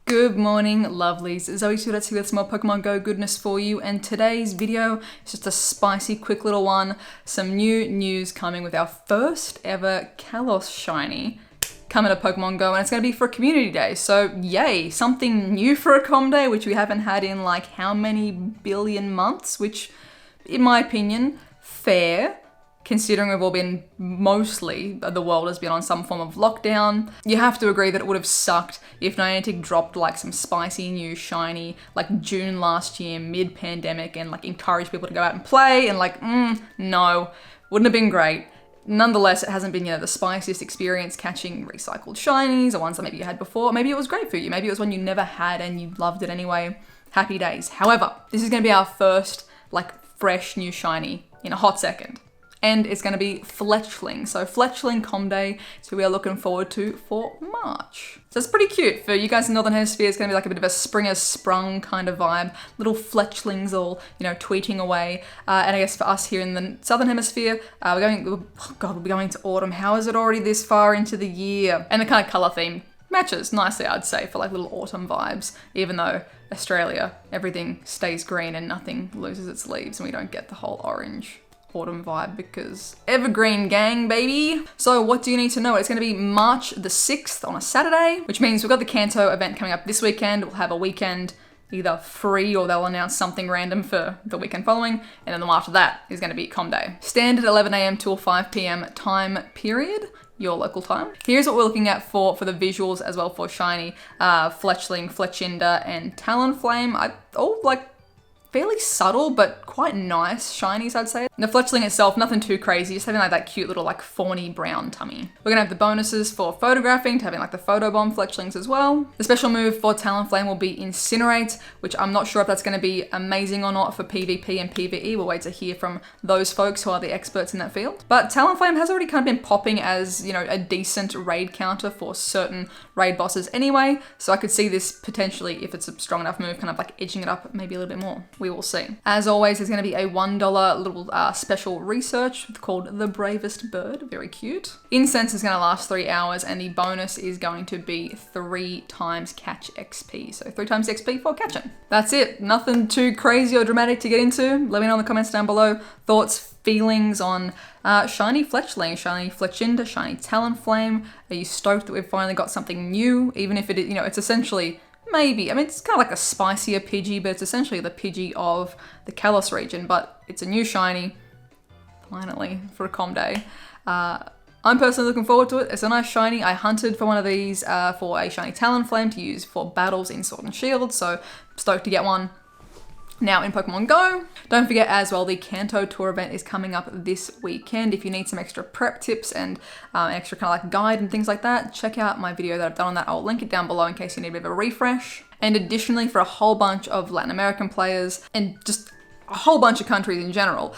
Good morning, lovelies. ZoëTwoDots here with some more Pokemon Go goodness for you, and today's video is just a spicy, quick little one. Some new news coming with our first ever Kalos shiny coming to Pokemon Go, and it's going to be for Community Day. So yay, something new for a Com Day, which we haven't had in like how many billion months, which in my opinion, fair. Considering we've all been, mostly, the world has been on some form of lockdown. You have to agree that it would have sucked if Niantic dropped like some spicy new shiny, like June last year, mid-pandemic, and like encouraged people to go out and play, and like, no, wouldn't have been great. Nonetheless, it hasn't been, you know, the spiciest experience catching recycled shinies, or ones that maybe you had before. Maybe it was great for you, maybe it was one you never had and you loved it anyway. Happy days. However, this is gonna be our first, like, fresh new shiny in a hot second. And it's going to be FLETCHLING. So FLETCHLING Com Day, so we are looking forward to for March. So it's pretty cute. For you guys in the Northern Hemisphere, it's going to be like a bit of a spring has sprung kind of vibe. Little FLETCHLINGs all, you know, tweeting away. And I guess for us here in the Southern Hemisphere, we'll be going to autumn. How is it already this far into the year? And the kind of color theme matches nicely, I'd say, for like little autumn vibes, even though Australia, everything stays green and nothing loses its leaves and we don't get the whole orange autumn vibe because evergreen gang, baby. So what do you need to know? It's going to be March the 6th on a Saturday, which means we've got the KANTO event coming up this weekend. We'll have a weekend either free or they'll announce something random for the weekend following. And then the one after that is going to be Com Day. Standard 11 a.m. till 5 p.m. time period. Your local time. Here's what we're looking at for the visuals as well for shiny FLETCHLING, Fletchinder, and Talonflame. All like fairly subtle, but quite nice shinies, I'd say. The FLETCHLING itself, nothing too crazy, just having like that cute little like fawny brown tummy. We're gonna have the bonuses for photographing, to having like the photobomb FLETCHLINGs as well. The special move for Talonflame will be Incinerate, which I'm not sure if that's gonna be amazing or not for PvP and PvE. We'll wait to hear from those folks who are the experts in that field. But Talonflame has already kind of been popping as, you know, a decent raid counter for certain raid bosses anyway. So I could see this potentially, if it's a strong enough move, kind of like edging it up maybe a little bit more. We will see. As always, there's going to be a $1 little special research called The Bravest Bird. Very cute. Incense is going to last 3 hours, and the bonus is going to be 3 times catch XP. So 3 times XP for catching. That's it. Nothing too crazy or dramatic to get into. Let me know in the comments down below. Thoughts, feelings on shiny FLETCHLING, shiny Fletchinder, shiny Talonflame. Are you stoked that we've finally got something new? Even if it, you know, it's essentially maybe, I mean, it's kind of like a spicier Pidgey, but it's essentially the Pidgey of the Kalos region, but it's a new shiny, finally, for a Com Day. I'm personally looking forward to it. It's a nice shiny. I hunted for one of these for a shiny Talonflame to use for battles in Sword and Shield, so stoked to get one now in Pokemon Go. Don't forget as well, the KANTO tour event is coming up this weekend. If you need some extra prep tips and extra kind of like guide and things like that, check out my video that I've done on that. I'll link it down below in case you need a bit of a refresh. And additionally, for a whole bunch of Latin American players and just a whole bunch of countries in general.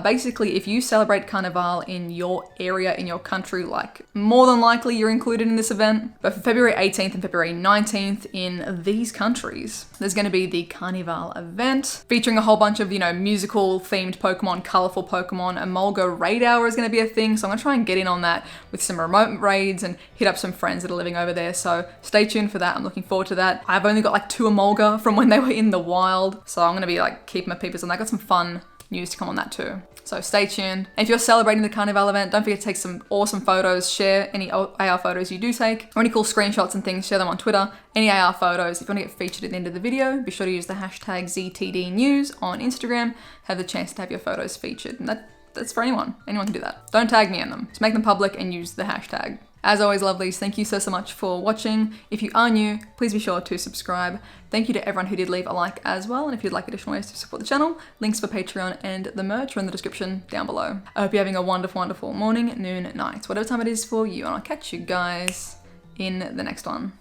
Basically, if you celebrate Carnival in your area, in your country, like more than likely you're included in this event. But for February 18th and February 19th in these countries, there's going to be the Carnival event featuring a whole bunch of, you know, musical themed Pokemon, colorful Pokemon. A Molgo raid hour is going to be a thing. So I'm going to try and get in on that with some remote raids and hit up some friends that are living over there. So stay tuned for that. I'm looking forward to that. I've only got like 2 Emolga from when they were in the wild. So I'm going to be like keeping my peepers on that. I got some fun news to come on that too. So stay tuned. And if you're celebrating the Carnival event, don't forget to take some awesome photos. Share any AR photos you do take, or any cool screenshots and things, share them on Twitter. Any AR photos, if you want to get featured at the end of the video, be sure to use the hashtag ZTDnews on Instagram. Have the chance to have your photos featured. And that's for anyone. Anyone can do that. Don't tag me in them. Just make them public and use the hashtag. As always, lovelies, thank you so much for watching. If you are new, please be sure to subscribe. Thank you to everyone who did leave a like as well. And if you'd like additional ways to support the channel, links for Patreon and the merch are in the description down below. I hope you're having a wonderful, wonderful morning, noon, night, whatever time it is for you. And I'll catch you guys in the next one.